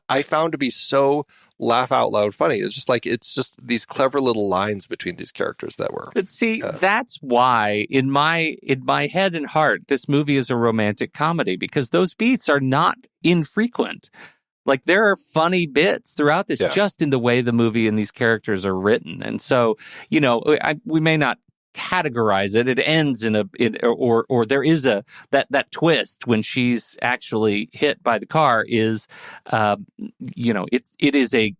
Speaker 2: I found to be so laugh out loud funny. It's just these clever little lines between these characters that were.
Speaker 1: But see, that's why in my head and heart, this movie is a romantic comedy, because those beats are not infrequent. Like, there are funny bits throughout this, just in the way the movie and these characters are written. And so, we may not categorize it. It ends or there is that twist when she's actually hit by the car is, it is a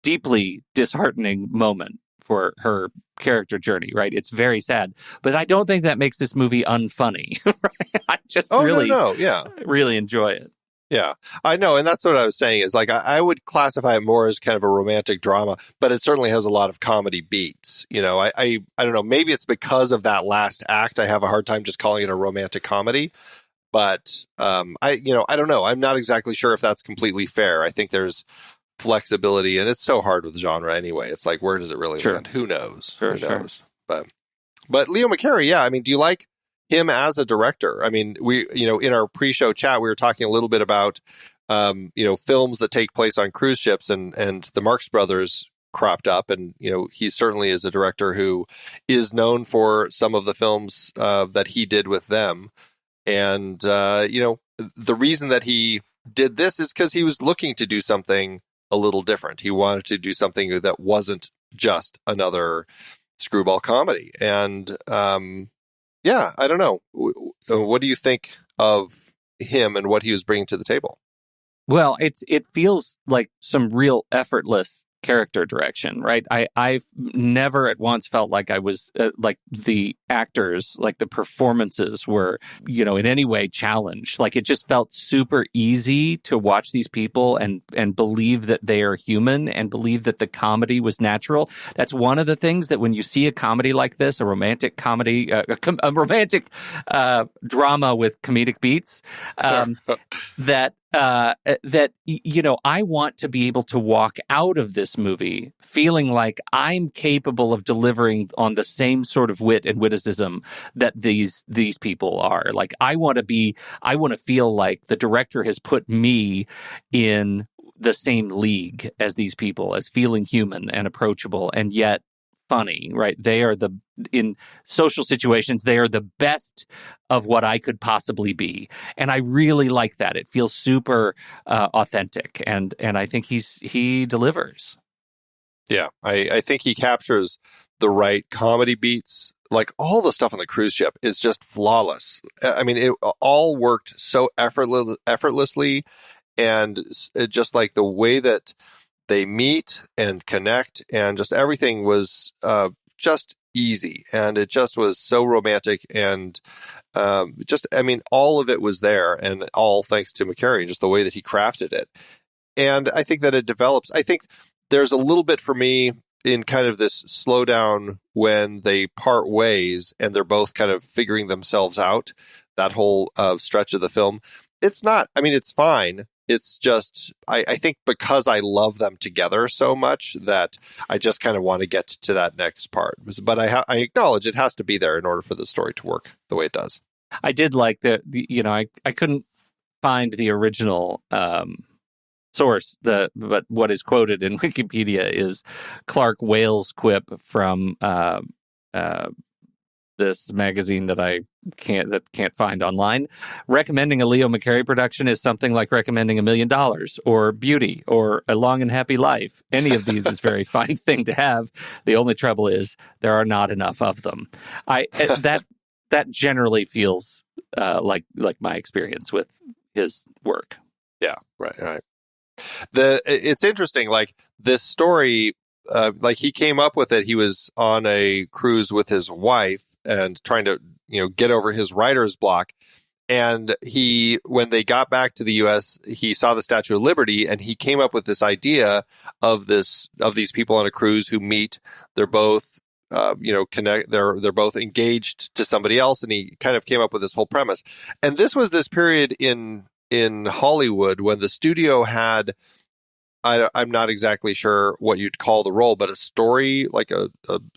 Speaker 1: deeply disheartening moment for her character journey, right? It's very sad, but I don't think that makes this movie unfunny. Right? I just really enjoy it.
Speaker 2: Yeah, I know. And that's what I was saying is, like, I would classify it more as kind of a romantic drama, but it certainly has a lot of comedy beats. I don't know. Maybe it's because of that last act. I have a hard time just calling it a romantic comedy. But I don't know. I'm not exactly sure if that's completely fair. I think there's flexibility, and it's so hard with genre anyway. It's like, where does it really land? Who knows? Who knows? But Leo McCarey, yeah. I mean, do you like him as a director? I mean, we, in our pre-show chat, we were talking a little bit about, films that take place on cruise ships, and the Marx Brothers cropped up. And, he certainly is a director who is known for some of the films that he did with them. And, the reason that he did this is because he was looking to do something a little different. He wanted to do something that wasn't just another screwball comedy. And, yeah, I don't know. What do you think of him and what he was bringing to the table?
Speaker 1: Well, it feels like some real effortless character direction, right? I've never at once felt like I was like the actors, like the performances were, in any way challenged. Like, it just felt super easy to watch these people and believe that they are human and believe that the comedy was natural. That's one of the things that when you see a comedy like this, a romantic comedy, a romantic drama with comedic beats, that I want to be able to walk out of this movie feeling like I'm capable of delivering on the same sort of wit and witticism that these people are. Like, I want to feel like the director has put me in the same league as these people, as feeling human and approachable and yet funny, right? They are in social situations, they are the best of what I could possibly be. And I really like that. It feels super authentic. And I think he delivers.
Speaker 2: Yeah, I think he captures the right comedy beats. Like, all the stuff on the cruise ship is just flawless. I mean, it all worked so effortlessly. And it just like the way that they meet and connect, and just everything was just easy, and it just was so romantic, and all of it was there, and all thanks to McCarey, just the way that he crafted it. And I think that it develops. I think there's a little bit for me in kind of this slowdown when they part ways and they're both kind of figuring themselves out. That whole stretch of the film, it's not. I mean, it's fine. It's just, I think because I love them together so much that I just kind of want to get to that next part. But I acknowledge it has to be there in order for the story to work the way it does.
Speaker 1: I did like I couldn't find the original source, but what is quoted in Wikipedia is Clark Wales' quip from this magazine that I can't find online. Recommending a Leo McCarey production is something like recommending $1 million or Beauty or A Long and Happy Life. Any of these is a very fine thing to have. The only trouble is there are not enough of them. That generally feels like my experience with his work.
Speaker 2: Yeah, right. It's interesting, like this story, like he came up with it. He was on a cruise with his wife and trying to, get over his writer's block. And when they got back to the U.S., he saw the Statue of Liberty, and he came up with this idea of these people on a cruise who meet. They're both, connect. They're both engaged to somebody else, and he kind of came up with this whole premise. And this was this period in Hollywood when the studio had, I'm not exactly sure what you'd call the role, but a story, like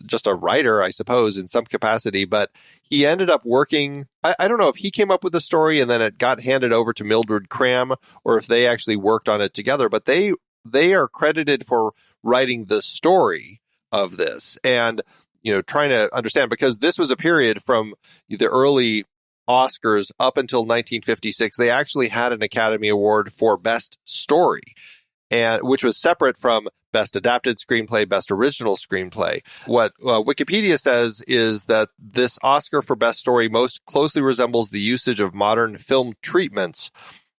Speaker 2: just a writer, I suppose, in some capacity. But he ended up working. I don't know if he came up with the story and then it got handed over to Mildred Cram, or if they actually worked on it together. But they are credited for writing the story of this and, trying to understand, because this was a period from the early Oscars up until 1956. They actually had an Academy Award for Best Story, and which was separate from Best Adapted Screenplay, Best Original Screenplay. What Wikipedia says is that this Oscar for Best Story most closely resembles the usage of modern film treatments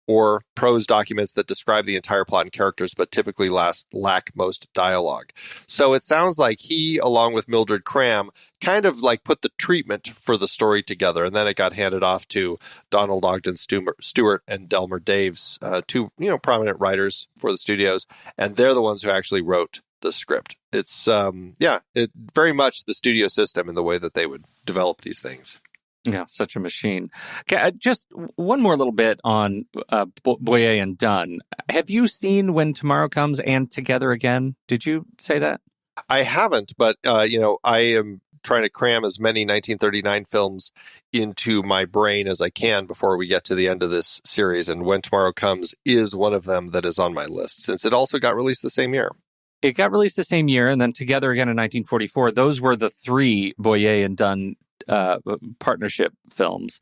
Speaker 2: or prose documents that describe the entire plot and characters, but typically lack most dialogue. So it sounds like he, along with Mildred Cram, kind of like put the treatment for the story together, and then it got handed off to Donald Ogden Stewart and Delmer Daves, two prominent writers for the studios, and they're the ones who actually wrote the script. It's it very much the studio system in the way that they would develop these things.
Speaker 1: Yeah, such a machine. Okay, just one more little bit on Boyer and Dunn. Have you seen When Tomorrow Comes and Together Again? Did you say that?
Speaker 2: I haven't, but I am trying to cram as many 1939 films into my brain as I can before we get to the end of this series. And When Tomorrow Comes is one of them that is on my list, since it also got released the same year.
Speaker 1: It got released the same year, and then Together Again in 1944. Those were the three Boyer and Dunn partnership films.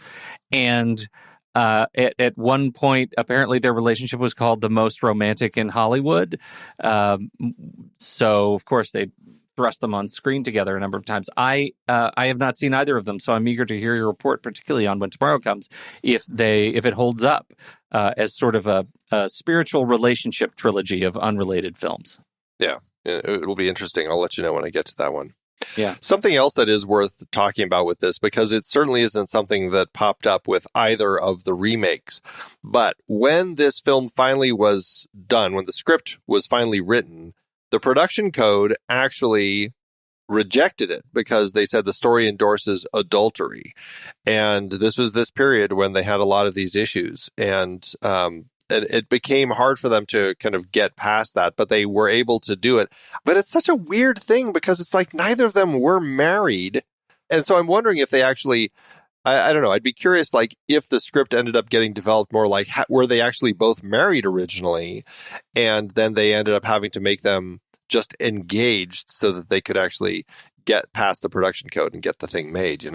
Speaker 1: And at one point, apparently their relationship was called the most romantic in Hollywood. So, of course, they thrust them on screen together a number of times. I have not seen either of them, so I'm eager to hear your report, particularly on When Tomorrow Comes, if it holds up as sort of a spiritual relationship trilogy of unrelated films.
Speaker 2: Yeah, it'll be interesting. I'll let you know when I get to that one.
Speaker 1: Yeah.
Speaker 2: Something else that is worth talking about with this, because it certainly isn't something that popped up with either of the remakes, but when this film finally was done, when the script was finally written, the production code actually rejected it because they said the story endorses adultery. And this was this period when they had a lot of these issues. And it became hard for them to kind of get past that, but they were able to do it. But it's such a weird thing because it's like neither of them were married. And so I'm wondering if they actually, I don't know, I'd be curious, like if the script ended up getting developed more like, were they actually both married originally? And then they ended up having to make them just engaged so that they could actually get past the production code and get the thing made,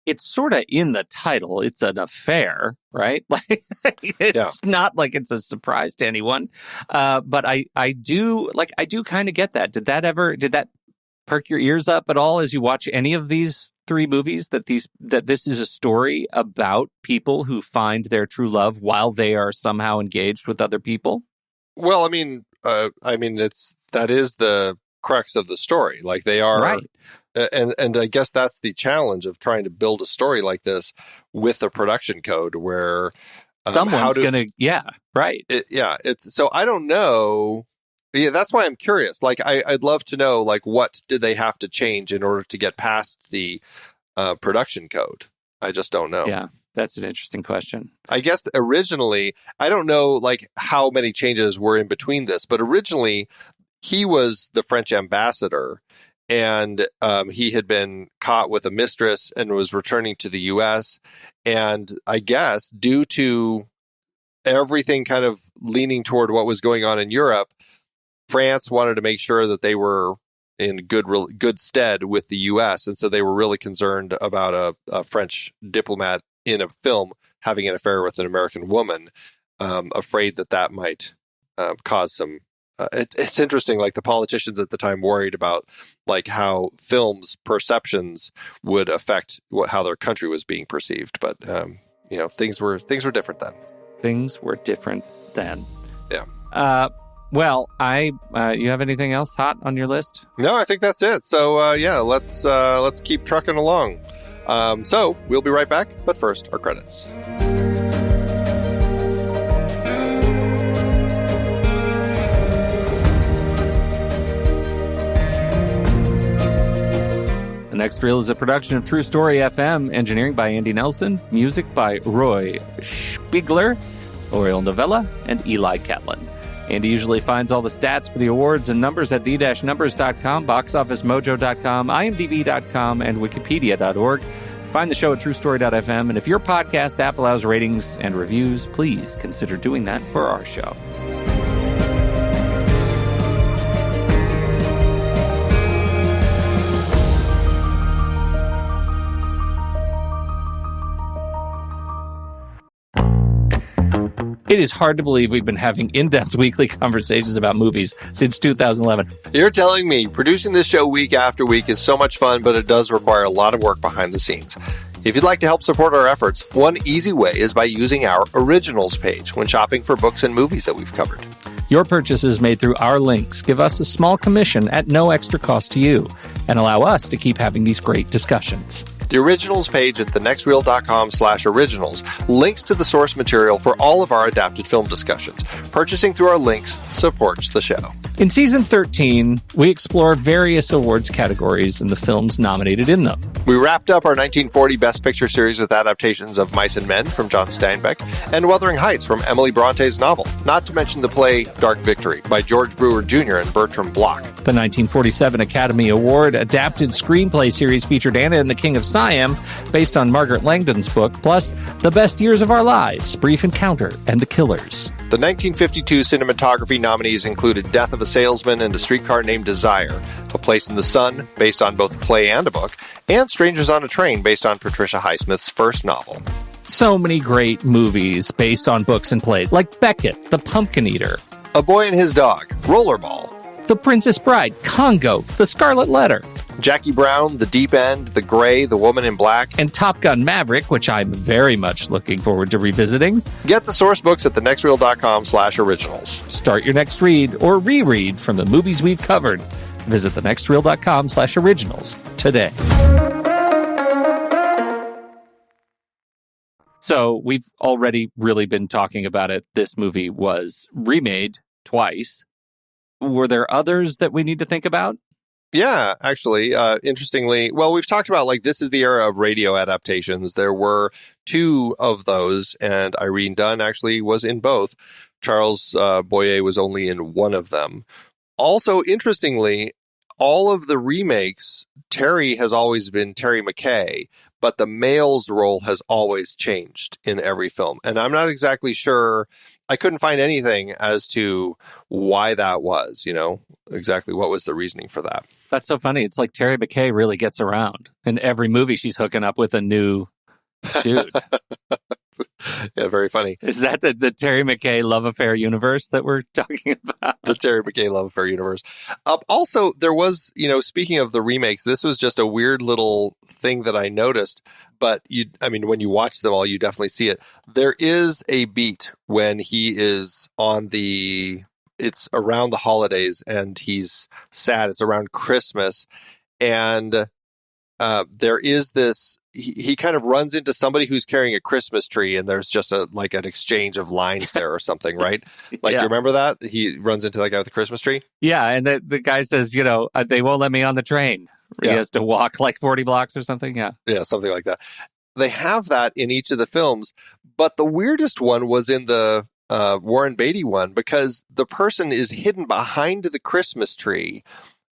Speaker 1: It's sort of in the title. It's an affair, right? Like it's not like it's a surprise to anyone. But I do kind of get that. Did that perk your ears up at all as you watch any of these three movies, that this is a story about people who find their true love while they are somehow engaged with other people?
Speaker 2: Well, I mean that is the crux of the story. Like they are
Speaker 1: right.
Speaker 2: And I guess that's the challenge of trying to build a story like this with a production code where
Speaker 1: someone's going to, right.
Speaker 2: So I don't know. Yeah, that's why I'm curious. Like, I'd love to know, like, what did they have to change in order to get past the production code? I just don't know.
Speaker 1: Yeah, that's an interesting question.
Speaker 2: I guess originally, I don't know, like, how many changes were in between this, but originally he was the French ambassador. And he had been caught with a mistress and was returning to the U.S. And I guess due to everything kind of leaning toward what was going on in Europe, France wanted to make sure that they were in good stead with the U.S. And so they were really concerned about a French diplomat in a film having an affair with an American woman, afraid that might cause some... It's interesting, like the politicians at the time worried about like how films' perceptions would affect how their country was being perceived. But things were different then.
Speaker 1: Things were different then.
Speaker 2: Yeah.
Speaker 1: Well, you have anything else hot on your list?
Speaker 2: No, I think that's it. So, let's keep trucking along. So we'll be right back, but first, our credits.
Speaker 1: The Next Reel is a production of True Story FM, engineering by Andy Nelson, music by Roy Spiegler, Oriel Novella, and Eli Catlin. Andy usually finds all the stats for the awards and numbers at the-numbers.com, boxofficemojo.com, imdb.com, and wikipedia.org. Find the show at truestory.fm, and if your podcast app allows ratings and reviews, please consider doing that for our show. It is hard to believe we've been having in-depth weekly conversations about movies since 2011.
Speaker 2: You're telling me producing this show week after week is so much fun, but it does require a lot of work behind the scenes. If you'd like to help support our efforts, one easy way is by using our Originals page when shopping for books and movies that we've covered.
Speaker 1: Your purchases made through our links give us a small commission at no extra cost to you and allow us to keep having these great discussions.
Speaker 2: The Originals page at thenextreel.com/originals links to the source material for all of our adapted film discussions. Purchasing through our links supports the show.
Speaker 1: In Season 13, we explore various awards categories and the films nominated in them.
Speaker 2: We wrapped up our 1940 Best Picture series with adaptations of Mice and Men from John Steinbeck and Wuthering Heights from Emily Bronte's novel, not to mention the play Dark Victory by George Brewer Jr. and Bertram Bloch.
Speaker 1: The 1947 Academy Award adapted screenplay series featured Anna and the King of Siam, based on Margaret Langdon's book, plus The Best Years of Our Lives, Brief Encounter, and The Killers.
Speaker 2: The 1952 cinematography nominees included Death of a Salesman and A Streetcar Named Desire, A Place in the Sun, based on both a play and a book, and Strangers on a Train, based on Patricia Highsmith's first novel.
Speaker 1: So many great movies based on books and plays, like Beckett, The Pumpkin Eater,
Speaker 2: A Boy and His Dog, Rollerball,
Speaker 1: The Princess Bride, Congo, The Scarlet Letter,
Speaker 2: Jackie Brown, The Deep End, The Gray, The Woman in Black,
Speaker 1: and Top Gun Maverick, which I'm very much looking forward to revisiting.
Speaker 2: Get the source books at thenextreel.com/originals. Start
Speaker 1: your next read or reread from the movies we've covered. Visit thenextreel.com/originals today. So we've already really been talking about it. This movie was remade twice. Were there others that we need to think about?
Speaker 2: Yeah, actually, interestingly, well, we've talked about, this is the era of radio adaptations. There were two of those, and Irene Dunn actually was in both. Charles Boyer was only in one of them. Also, interestingly, all of the remakes, Terry has always been Terry McKay, but the male's role has always changed in every film. And I'm not exactly sure. I couldn't find anything as to why that was, exactly what was the reasoning for that.
Speaker 1: That's so funny. It's like Terry McKay really gets around. In every movie, she's hooking up with a new dude.
Speaker 2: Yeah, very funny.
Speaker 1: Is that the Terry McKay love affair universe that we're talking about?
Speaker 2: The Terry McKay love affair universe. Also, there was, speaking of the remakes, this was just a weird little thing that I noticed. But when you watch them all, you definitely see it. There is a beat when he is it's around the holidays and he's sad. It's around Christmas. And there is this, he kind of runs into somebody who's carrying a Christmas tree, and there's just an exchange of lines there or something, right? Yeah. Do you remember that? He runs into that guy with the Christmas tree?
Speaker 1: Yeah, and the guy says, they won't let me on the train. He has to walk 40 blocks or something, yeah.
Speaker 2: Yeah, something like that. They have that in each of the films, but the weirdest one was in the Warren Beatty one, because the person is hidden behind the Christmas tree,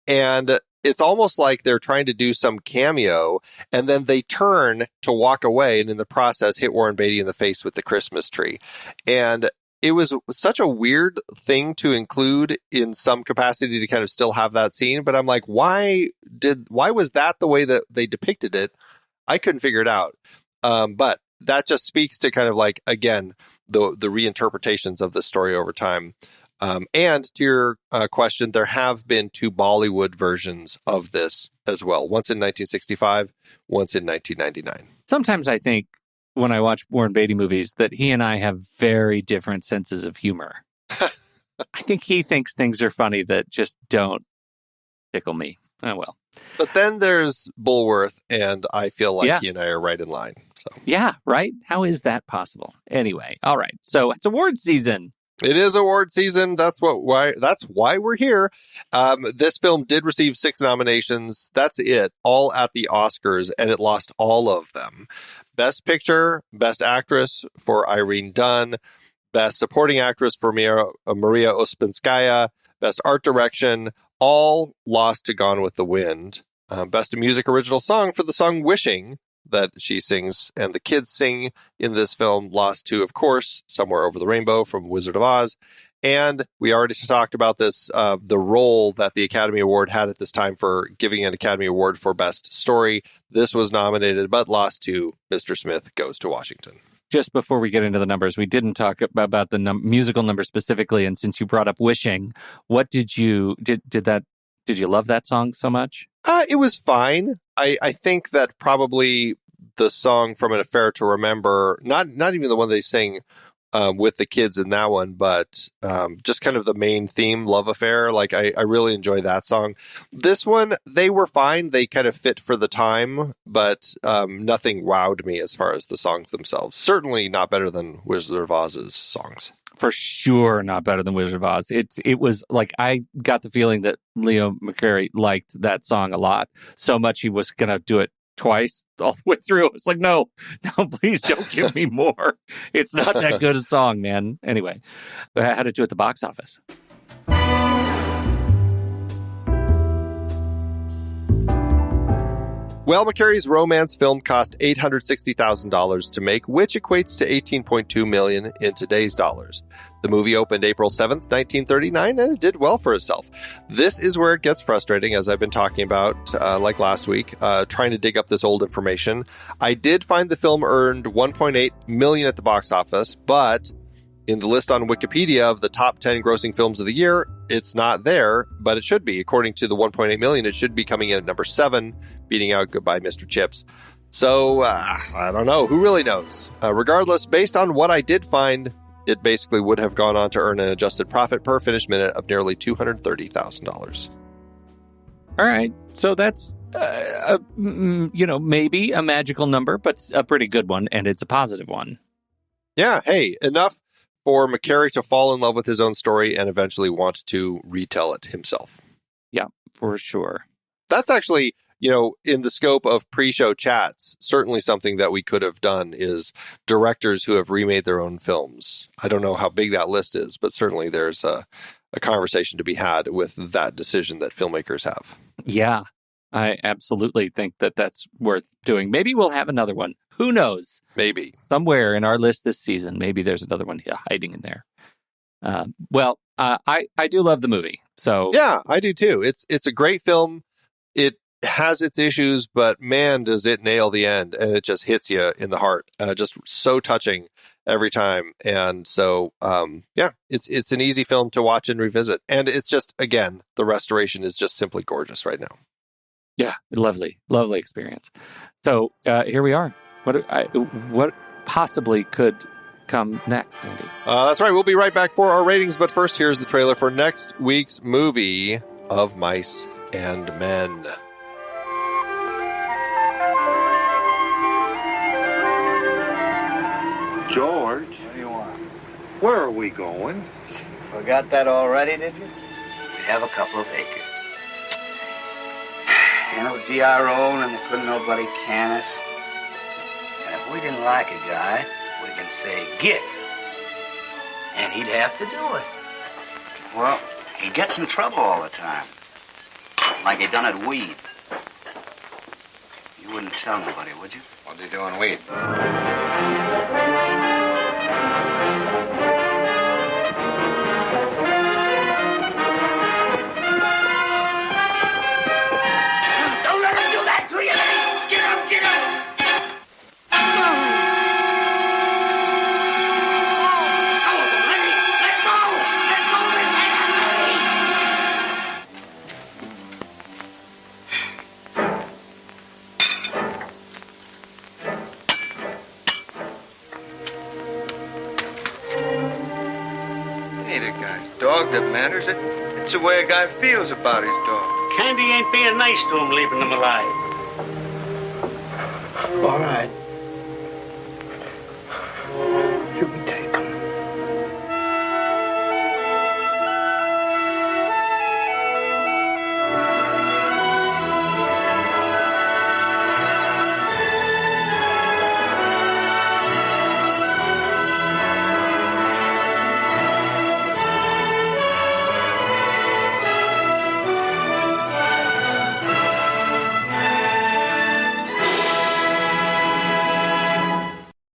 Speaker 2: and it's almost like they're trying to do some cameo, and then they turn to walk away, and in the process hit Warren Beatty in the face with the Christmas tree. And it was such a weird thing to include in some capacity to kind of still have that scene. But I'm like, why was that the way that they depicted it? I couldn't figure it out. But that just speaks to kind of again, the reinterpretations of the story over time. And to your question, there have been two Bollywood versions of this as well. Once in 1965, once in 1999.
Speaker 1: Sometimes I think when I watch Warren Beatty movies that he and I have very different senses of humor. I think he thinks things are funny that just don't tickle me. Oh, well.
Speaker 2: But then there's Bulworth, and I feel like he and I are right in line. So
Speaker 1: yeah, right? How is that possible? Anyway, all right. So it's award season. It
Speaker 2: is award season. That's why we're here. This film did receive 6 nominations. That's it, all at the Oscars, and it lost all of them. Best Picture, Best Actress for Irene Dunne, Best Supporting Actress for Maria Ospinskaya, Best Art Direction, all lost to Gone with the Wind. Best Music Original Song for the song Wishing that she sings and the kids sing in this film, lost to, of course, Somewhere Over the Rainbow from Wizard of Oz. And we already talked about this, the role that the Academy Award had at this time for giving an Academy Award for Best Story. This was nominated, but lost to Mr. Smith Goes to Washington.
Speaker 1: Just before we get into the numbers, we didn't talk about the musical number specifically. And since you brought up Wishing, what did you love that song so much?
Speaker 2: It was fine. I think that probably the song From an Affair to Remember, not even the one they sing with the kids in that one, but just kind of the main theme, Love Affair. Like, I really enjoy that song. This one, they were fine. They kind of fit for the time, but nothing wowed me as far as the songs themselves. Certainly not better than Wizard of Oz's songs.
Speaker 1: For sure not better than Wizard of Oz. It was like, I got the feeling that Leo McCarey liked that song a lot, so much he was going to do it twice all the way through. It's like, no, please don't give me more. It's not that good a song, man. Anyway, how did it do at the box office?
Speaker 2: Well, McCarey's romance film cost $860,000 to make, which equates to $18.2 million in today's dollars. The movie opened April 7th, 1939, and it did well for itself. This is where it gets frustrating, as I've been talking about, like last week, trying to dig up this old information. I did find the film earned $1.8 million at the box office, but in the list on Wikipedia of the top 10 grossing films of the year, it's not there, but it should be. According to the $1.8 million, it should be coming in at number 7, beating out Goodbye, Mr. Chips. So, I don't know. Who really knows? Regardless, based on what I did find, it basically would have gone on to earn an adjusted profit per finished minute of nearly $230,000.
Speaker 1: All right. So that's, maybe a magical number, but a pretty good one, and it's a positive one.
Speaker 2: Yeah. Hey, enough for McCarey to fall in love with his own story and eventually want to retell it himself.
Speaker 1: Yeah, for sure.
Speaker 2: That's actually, in the scope of pre-show chats, certainly something that we could have done is directors who have remade their own films. I don't know how big that list is, but certainly there's a conversation to be had with that decision that filmmakers have.
Speaker 1: Yeah, I absolutely think that that's worth doing. Maybe we'll have another one. Who knows?
Speaker 2: Maybe.
Speaker 1: Somewhere in our list this season, maybe there's another one hiding in there. I do love the movie. So
Speaker 2: yeah, I do too. It's a great film. It has its issues, but man, does it nail the end, and it just hits you in the heart. Just so touching every time. And so, it's an easy film to watch and revisit. And it's just, again, the restoration is just simply gorgeous right now.
Speaker 1: Yeah, lovely experience. So here we are. What possibly could come next, Andy?
Speaker 2: That's right. We'll be right back for our ratings. But first, here's the trailer for next week's movie, Of Mice and Men.
Speaker 4: George, what do you want? Where are we going?
Speaker 5: Forgot that already, did you? We have a couple of acres. No DRO, and there couldn't nobody can us. And if we didn't like a guy, we can say, get. And he'd have to do it. Well, he gets in trouble all the time. Like he done at weed. You wouldn't tell nobody, would you?
Speaker 6: What'd he do in weed?
Speaker 5: Don't let him do that to you, Eddie! Get up, get up!
Speaker 6: a guy's dog that matters. It's the way a guy feels about his dog.
Speaker 7: Candy ain't being nice to him, leaving him alive.
Speaker 5: All right.
Speaker 7: You can take him.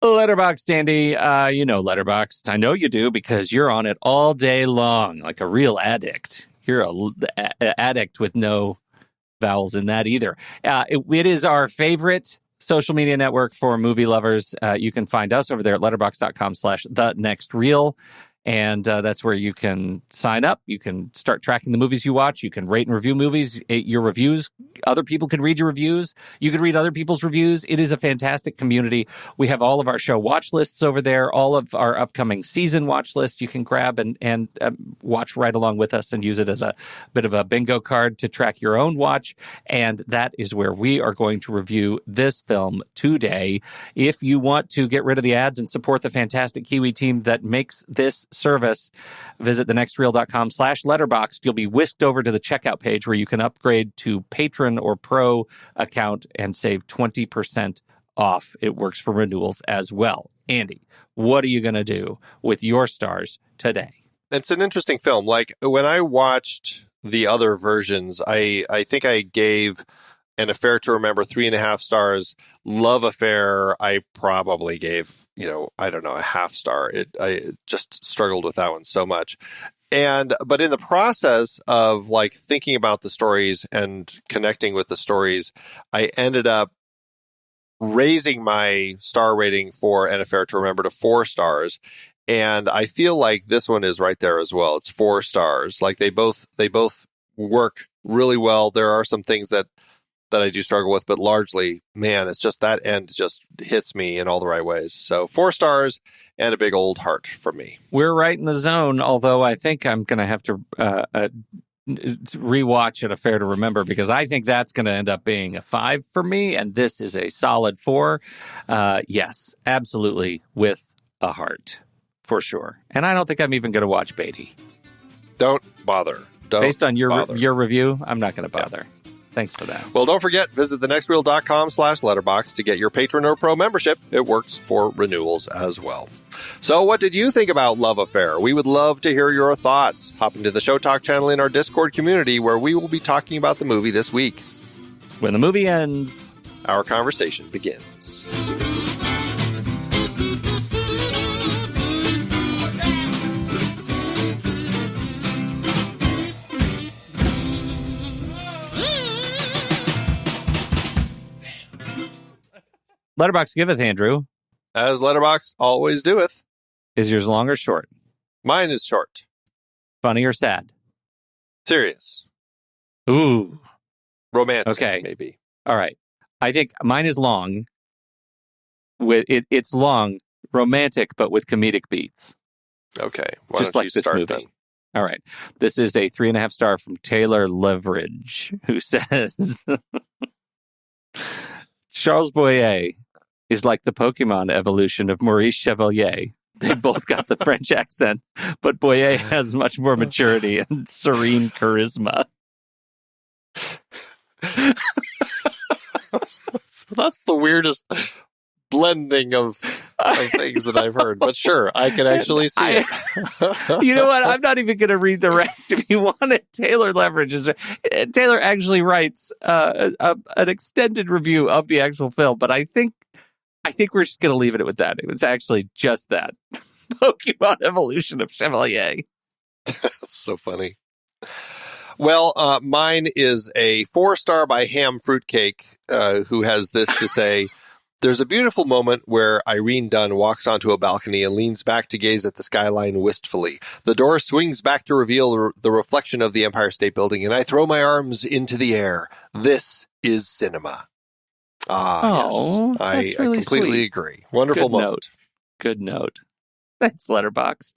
Speaker 1: Letterboxd, Andy. You know Letterboxd. I know you do because you're on it all day long, like a real addict. You're a addict with no vowels in that either. It is our favorite social media network for movie lovers. You can find us over there at letterboxd.com/thenextreel. And that's where you can sign up. You can start tracking the movies you watch. You can rate and review movies. Your reviews, other people can read your reviews. You can read other people's reviews. It is a fantastic community. We have all of our show watch lists over there, all of our upcoming season watch lists. You can grab and watch right along with us and use it as a bit of a bingo card to track your own watch. And that is where we are going to review this film today. If you want to get rid of the ads and support the fantastic Kiwi team that makes this service, visit thenextreel.com/letterboxd. You'll be whisked over to the checkout page where you can upgrade to patron or pro account and save 20% off. It works for renewals as well. Andy, what are you going to do with your stars today?
Speaker 2: It's an interesting film. Like, when I watched the other versions, I think I gave An Affair to Remember 3.5 stars. Love Affair, I probably gave, I don't know, a half star. I just struggled with that one so much. But in the process of like thinking about the stories and connecting with the stories, I ended up raising my star rating for An Affair to Remember to 4 stars. And I feel like this one is right there as well. It's 4 stars. Like they both work really well. There are some things that I do struggle with, but largely, man, it's just that end just hits me in all the right ways. So 4 stars and a big old heart from me.
Speaker 1: We're right in the zone, although I think I'm going to have to rewatch An Affair to Remember because I think that's going to end up being a 5 for me, and this is a solid 4. Yes, absolutely, with a heart, for sure. And I don't think I'm even going to watch Beatty.
Speaker 2: Don't bother.
Speaker 1: Based on your review, I'm not going to bother. Yeah. Thanks for that.
Speaker 2: Well, don't forget, visit thenextreel.com/letterboxd to get your patron or pro membership. It works for renewals as well. So what did you think about Love Affair? We would love to hear your thoughts. Hop into the Show Talk channel in our Discord community where we will be talking about the movie this week.
Speaker 1: When the movie ends,
Speaker 2: our conversation begins.
Speaker 1: Letterboxd giveth, Andrew.
Speaker 2: As Letterboxd always doeth.
Speaker 1: Is yours long or short?
Speaker 2: Mine is short.
Speaker 1: Funny or sad?
Speaker 2: Serious.
Speaker 1: Ooh.
Speaker 2: Romantic,
Speaker 1: okay.
Speaker 2: Maybe.
Speaker 1: All right. I think mine is long. It's long, romantic, but with comedic beats.
Speaker 2: Okay.
Speaker 1: Just like this movie. Then? All right. This is a 3.5 star from Taylor Leverage, who says, Charles Boyer is like the Pokemon evolution of Maurice Chevalier. They both got the French accent, but Boyer has much more maturity and serene charisma.
Speaker 2: That's the weirdest blending of things that I've heard. But sure, I can actually see it.
Speaker 1: You know what? I'm not even going to read the rest. If you want it, Taylor Taylor actually writes an extended review of the actual film, but I think we're just going to leave it with that. It was actually just that. Pokemon evolution of Chevalier.
Speaker 2: So funny. Well, mine is a 4-star by Ham Fruitcake, who has this to say, there's a beautiful moment where Irene Dunn walks onto a balcony and leans back to gaze at the skyline wistfully. The door swings back to reveal the reflection of the Empire State Building, and I throw my arms into the air. This is cinema. Yes. I completely agree. Wonderful moment.
Speaker 1: Good note. Thanks, Letterboxd.